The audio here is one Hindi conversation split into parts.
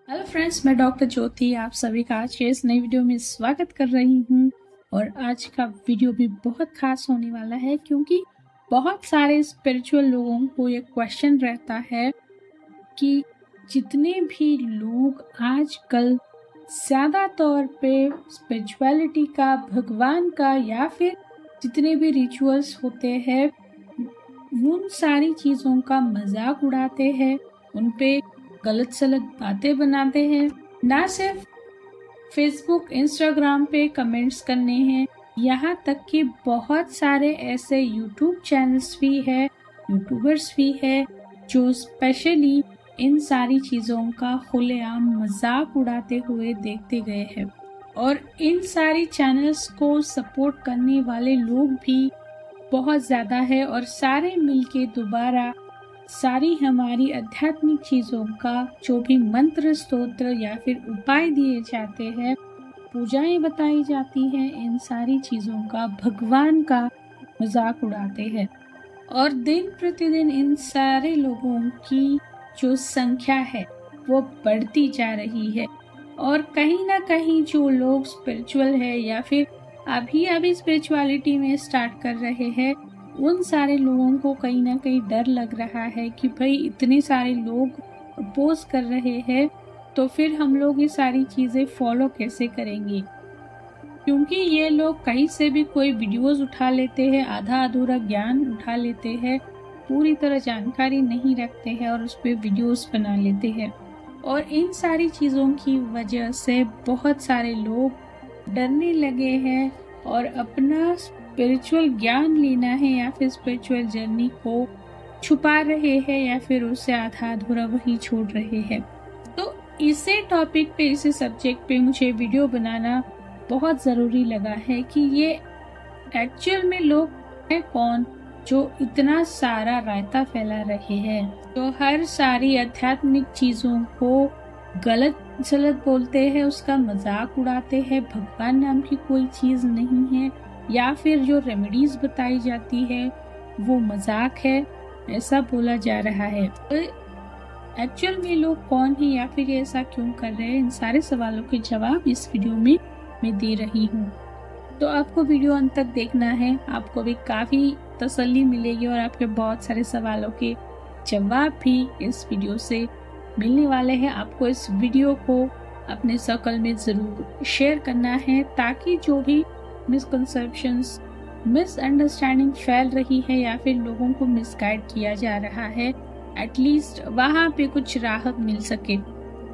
हेलो फ्रेंड्स, मैं डॉक्टर ज्योति आप सभी का आज के इस नई वीडियो में स्वागत कर रही हूँ। और आज का वीडियो भी बहुत खास होने वाला है क्योंकि बहुत सारे स्पिरिचुअल लोगों को ये क्वेश्चन रहता है कि जितने भी लोग आजकल ज़्यादा तौर पे स्पिरिचुअलिटी का, भगवान का या फिर जितने भी रिचुअल्स होते हैं उन सारी चीज़ों का मजाक उड़ाते हैं, उन पे गलत सलत बातें बनाते हैं। ना सिर्फ फेसबुक इंस्टाग्राम पे कमेंट्स करने हैं, यहाँ तक कि बहुत सारे ऐसे यूट्यूब चैनल्स भी है, यूट्यूबर्स भी है जो स्पेशली इन सारी चीज़ों का खुलेआम मजाक उड़ाते हुए देखते गए हैं। और इन सारी चैनल्स को सपोर्ट करने वाले लोग भी बहुत ज़्यादा है और सारे मिलके दोबारा सारी हमारी आध्यात्मिक चीज़ों का जो भी मंत्र, स्तोत्र या फिर उपाय दिए जाते हैं, पूजाएं बताई जाती हैं, इन सारी चीज़ों का, भगवान का मजाक उड़ाते हैं। और दिन प्रतिदिन इन सारे लोगों की जो संख्या है वो बढ़ती जा रही है। और कहीं ना कहीं जो लोग स्पिरिचुअल है या फिर अभी स्पिरिचुअलिटी में स्टार्ट कर रहे हैं, उन सारे लोगों को कहीं ना कहीं डर लग रहा है कि भाई इतने सारे लोग अपोज कर रहे हैं तो फिर हम लोग ये सारी चीज़ें फॉलो कैसे करेंगे। क्योंकि ये लोग कहीं से भी कोई वीडियोस उठा लेते हैं, आधा अधूरा ज्ञान उठा लेते हैं, पूरी तरह जानकारी नहीं रखते हैं और उस पर वीडियोस बना लेते हैं। और इन सारी चीज़ों की वजह से बहुत सारे लोग डरने लगे हैं और अपना स्पिरिचुअल ज्ञान लेना है या फिर स्पिरिचुअल जर्नी को छुपा रहे हैं या फिर उससे आधा अधूरा वही छोड़ रहे हैं। तो इसे टॉपिक पे, इसे सब्जेक्ट पे मुझे वीडियो बनाना बहुत ज़रूरी लगा है कि ये एक्चुअल में लोग हैं कौन जो इतना सारा रायता फैला रहे हैं, जो हर सारी आध्यात्मिक चीज़ों को गलत सलत बोलते हैं, उसका मजाक उड़ाते हैं, भगवान नाम की कोई चीज़ नहीं है, या फिर जो रेमेडीज बताई जाती है वो मजाक है, ऐसा बोला जा रहा है। तो एक्चुअल में लोग कौन है या फिर ऐसा क्यों कर रहे हैं, इन सारे सवालों के जवाब इस वीडियो में मैं दे रही हूँ। तो आपको वीडियो अंत तक देखना है, आपको भी काफ़ी तसल्ली मिलेगी और आपके बहुत सारे सवालों के जवाब भी इस वीडियो से मिलने वाले हैं। आपको इस वीडियो को अपने सर्कल में ज़रूर शेयर करना है ताकि जो भी मिसकंसेप्शंस, मिसअंडरस्टैंडिंग फैल रही है या फिर लोगों को मिसगाइड किया जा रहा है, एटलीस्ट वहाँ पे कुछ राहत मिल सके।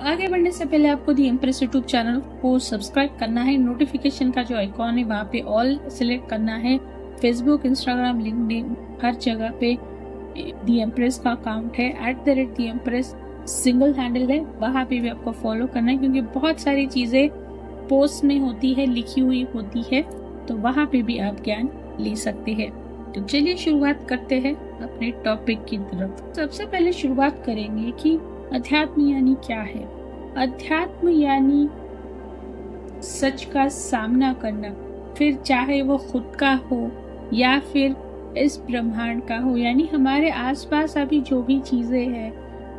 आगे बढ़ने से पहले आपको दी एम्प्रेस यूट्यूब चैनल को सब्सक्राइब करना है, नोटिफिकेशन का जो आइकॉन है वहाँ पे ऑल सिलेक्ट करना है। फेसबुक, इंस्टाग्राम, लिंक्डइन, हर जगह पे दी एम्प्रेस का अकाउंट है, @दी एम्प्रेस सिंगल हैंडल है, वहाँ पे भी आपको फॉलो करना है क्योंकि बहुत सारी चीज़ें पोस्ट में होती है, लिखी हुई होती है, तो वहाँ पे भी आप ज्ञान ले सकते हैं। तो चलिए शुरुआत करते हैं अपने टॉपिक की तरफ। सबसे पहले शुरुआत करेंगे कि अध्यात्म यानी क्या है। अध्यात्म यानी सच का सामना करना, फिर चाहे वो खुद का हो या फिर इस ब्रह्मांड का हो, यानी हमारे आसपास अभी जो भी चीजें हैं,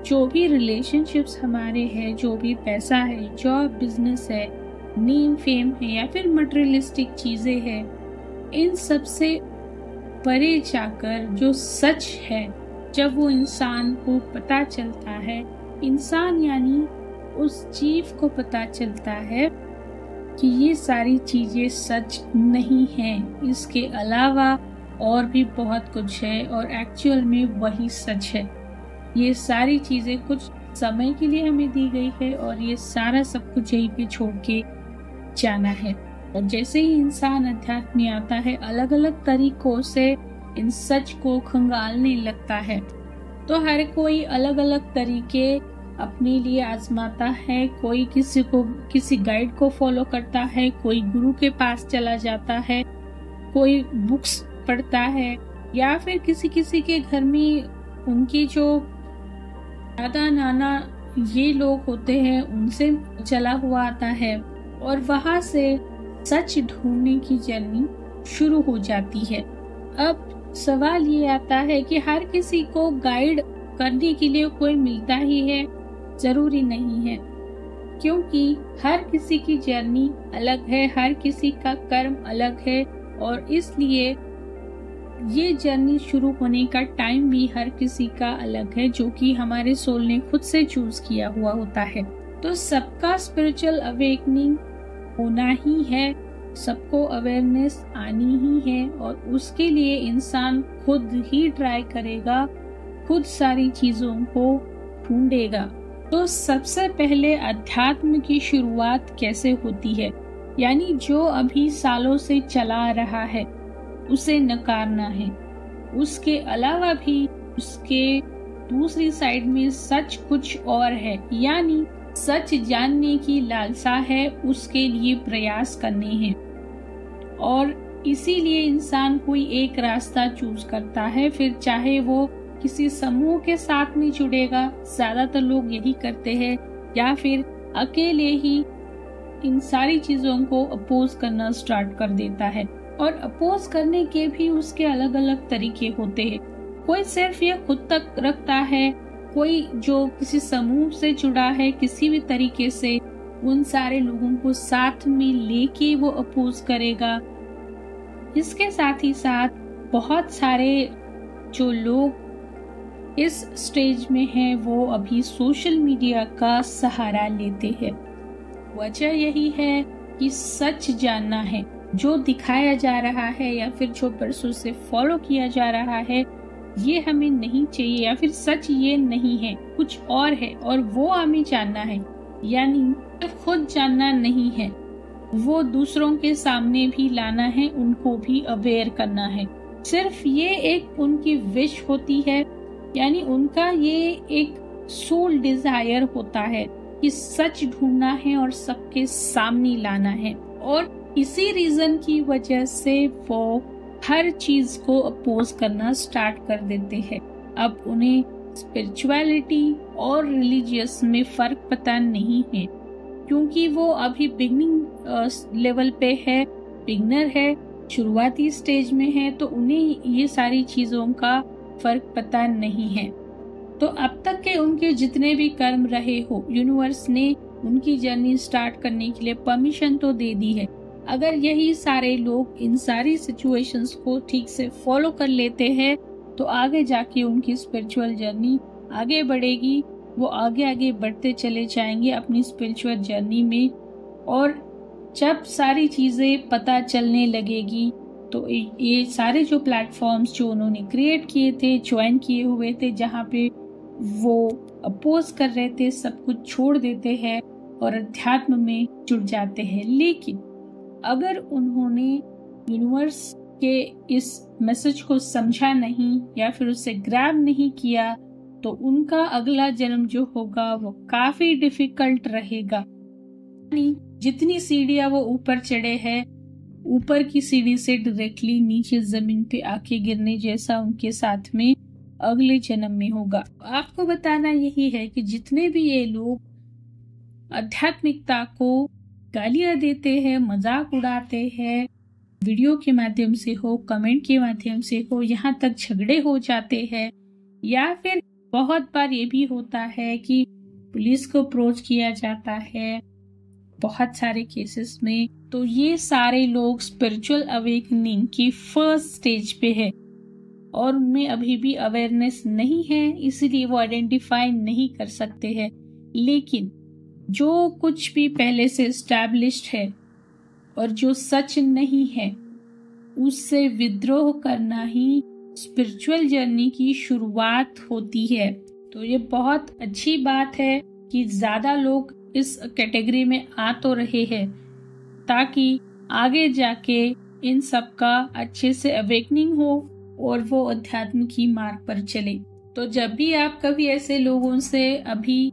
जो भी रिलेशनशिप्स हमारे हैं, जो भी पैसा है, जॉब, बिजनेस है, नेम, फेम है या फिर मटेरियलिस्टिक चीजें हैं, इन सब से परे जाकर जो सच है, जब वो इंसान को पता चलता है, इंसान यानी उस जीव को पता चलता है कि ये सारी चीजें सच नहीं हैं, इसके अलावा और भी बहुत कुछ है और एक्चुअल में वही सच है। ये सारी चीजें कुछ समय के लिए हमें दी गई है और ये सारा सब कुछ यहीं पे छोड़ के जाना है। और जैसे ही इंसान अध्यात्म में आता है, अलग अलग तरीकों से इन सच को खंगालने लगता है। तो हर कोई अलग अलग तरीके अपने लिए आजमाता है, कोई किसी गाइड को फॉलो करता है, कोई गुरु के पास चला जाता है, कोई बुक्स पढ़ता है या फिर किसी के घर में उनकी जो दादा नाना ये लोग होते हैं उनसे चला हुआ आता है और वहां से सच ढूंढने की जर्नी शुरू हो जाती है। अब सवाल ये आता है कि हर किसी को गाइड करने के लिए कोई मिलता ही है, जरूरी नहीं है। क्योंकि हर किसी की जर्नी अलग है, हर किसी का कर्म अलग है और इसलिए ये जर्नी शुरू होने का टाइम भी हर किसी का अलग है, जो कि हमारे सोल ने खुद से चूज किया हुआ होता है। तो सबका स्पिरिचुअल अवेकनिंग होना ही है, सबको अवेयरनेस आनी ही है और उसके लिए इंसान खुद ही ट्राई करेगा, खुद सारी चीजों को ढूंढेगा। तो सबसे पहले अध्यात्म की शुरुआत कैसे होती है, यानी जो अभी सालों से चला रहा है उसे नकारना है। उसके अलावा भी उसके दूसरी साइड में सच कुछ और है, यानी सच जानने की लालसा है, उसके लिए प्रयास करने हैं और इसीलिए इंसान कोई एक रास्ता चूज करता है, फिर चाहे वो किसी समूह के साथ में जुड़ेगा, ज्यादातर लोग यही करते हैं, या फिर अकेले ही इन सारी चीजों को अपोज करना स्टार्ट कर देता है। और अपोज करने के भी उसके अलग अलग तरीके होते हैं। कोई सिर्फ ये खुद तक रखता है, कोई जो किसी समूह से जुड़ा है किसी भी तरीके से, उन सारे लोगों को साथ में लेके वो अपोज करेगा। इसके साथ ही साथ बहुत सारे जो लोग इस स्टेज में हैं वो अभी सोशल मीडिया का सहारा लेते हैं। वजह यही है कि सच जानना है, जो दिखाया जा रहा है या फिर जो बरसों से फॉलो किया जा रहा है ये हमें नहीं चाहिए, या फिर सच ये नहीं है, कुछ और है और वो हमें जानना है। यानी सिर्फ खुद जानना नहीं है, वो दूसरों के सामने भी लाना है, उनको भी अवेयर करना है। सिर्फ ये एक उनकी विश होती है, यानी उनका ये एक सोल डिजायर होता है कि सच ढूंढना है और सबके सामने लाना है। और इसी रीजन की वजह से वो हर चीज को अपोज करना स्टार्ट कर देते हैं। अब उन्हें स्पिरिचुअलिटी और रिलीजियस में फर्क पता नहीं है, क्योंकि वो अभी बिगनिंग लेवल पे है, बिगनर है, शुरुआती स्टेज में है, तो उन्हें ये सारी चीजों का फर्क पता नहीं है। तो अब तक के उनके जितने भी कर्म रहे हो, यूनिवर्स ने उनकी जर्नी स्टार्ट करने के लिए परमिशन तो दे दी है। अगर यही सारे लोग इन सारी सिचुएशंस को ठीक से फॉलो कर लेते हैं तो आगे जाके उनकी स्पिरिचुअल जर्नी आगे बढ़ेगी, वो आगे आगे बढ़ते चले जाएंगे अपनी स्पिरिचुअल जर्नी में। और जब सारी चीजें पता चलने लगेगी तो ये सारे जो प्लेटफॉर्म्स जो उन्होंने क्रिएट किए थे, ज्वाइन किए हुए थे, जहाँ पे वो अपोज कर रहे थे, सब कुछ छोड़ देते हैं और अध्यात्म में जुड़ जाते हैं। लेकिन अगर उन्होंने यूनिवर्स के इस मैसेज को समझा नहीं या फिर उसे ग्रैब नहीं किया तो उनका अगला जन्म जो होगा वो काफी डिफिकल्ट रहेगा। यानी जितनी सीढ़ियां वो ऊपर चढ़े हैं, ऊपर की सीढ़ी से डायरेक्टली नीचे जमीन पे आके गिरने जैसा उनके साथ में अगले जन्म में होगा। आपको बताना यही है कि जितने भी ये लोग आध्यात्मिकता को गालियां देते हैं, मजाक उड़ाते हैं, वीडियो के माध्यम से हो, कमेंट के माध्यम से हो, यहाँ तक झगड़े हो जाते हैं, या फिर बहुत बार ये भी होता है कि पुलिस को अप्रोच किया जाता है बहुत सारे केसेस में। तो ये सारे लोग स्पिरिचुअल अवेकनिंग की फर्स्ट स्टेज पे है और उनमें अभी भी अवेयरनेस नहीं है, इसीलिए वो आइडेंटिफाई नहीं कर सकते हैं। लेकिन जो कुछ भी पहले से एस्टैब्लिश्ड है और जो सच नहीं है उससे विद्रोह करना ही स्पिरिचुअल जर्नी की शुरुआत होती है। तो ये बहुत अच्छी बात है कि ज्यादा लोग इस कैटेगरी में आ तो रहे हैं ताकि आगे जाके इन सब का अच्छे से अवेकनिंग हो और वो अध्यात्म की मार्ग पर चले। तो जब भी आप कभी ऐसे लोगों से अभी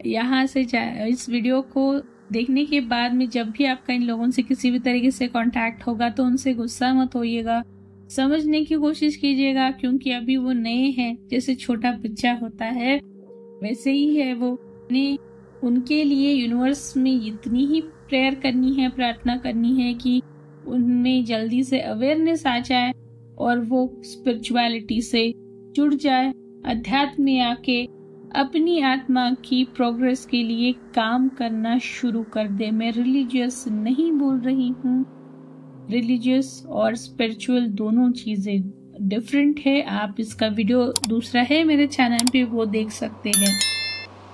यहाँ से इस वीडियो को देखने के बाद में जब भी आपका इन लोगों से किसी भी तरीके से कांटेक्ट होगा तो उनसे गुस्सा मत होइएगा, समझने की कोशिश कीजिएगा, क्योंकि अभी वो नए हैं। जैसे छोटा बच्चा होता है वैसे ही है वो। उनके लिए यूनिवर्स में इतनी ही प्रेयर करनी है, प्रार्थना करनी है कि उनमें जल्दी से अवेयरनेस आ जाए और वो स्पिरिचुअलिटी से जुड़ जाए, अध्यात्म में आके अपनी आत्मा की प्रोग्रेस के लिए काम करना शुरू कर दे। मैं रिलीजियस नहीं बोल रही हूँ, रिलीजियस और स्पिरिचुअल दोनों चीज़ें डिफरेंट है। आप इसका वीडियो दूसरा है मेरे चैनल पे, वो देख सकते हैं।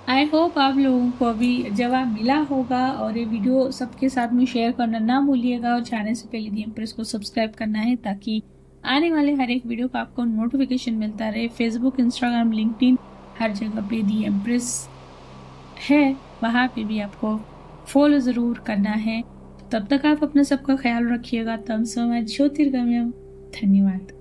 आई होप आप लोगों को अभी जवाब मिला होगा और ये वीडियो सबके साथ में शेयर करना ना भूलिएगा और चैनल से पहले दी एम्प्रेस को सब्सक्राइब करना है ताकि आने वाले हर एक वीडियो का आपको नोटिफिकेशन मिलता रहे। फेसबुक, इंस्टाग्राम, लिंक्डइन हर जगह पे दी एम्प्रेस है, वहाँ पे भी आपको फॉलो ज़रूर करना है। तब तक आप अपने सबका ख्याल रखिएगा। तम सो मच, ज्योतिर्गम्यम। धन्यवाद।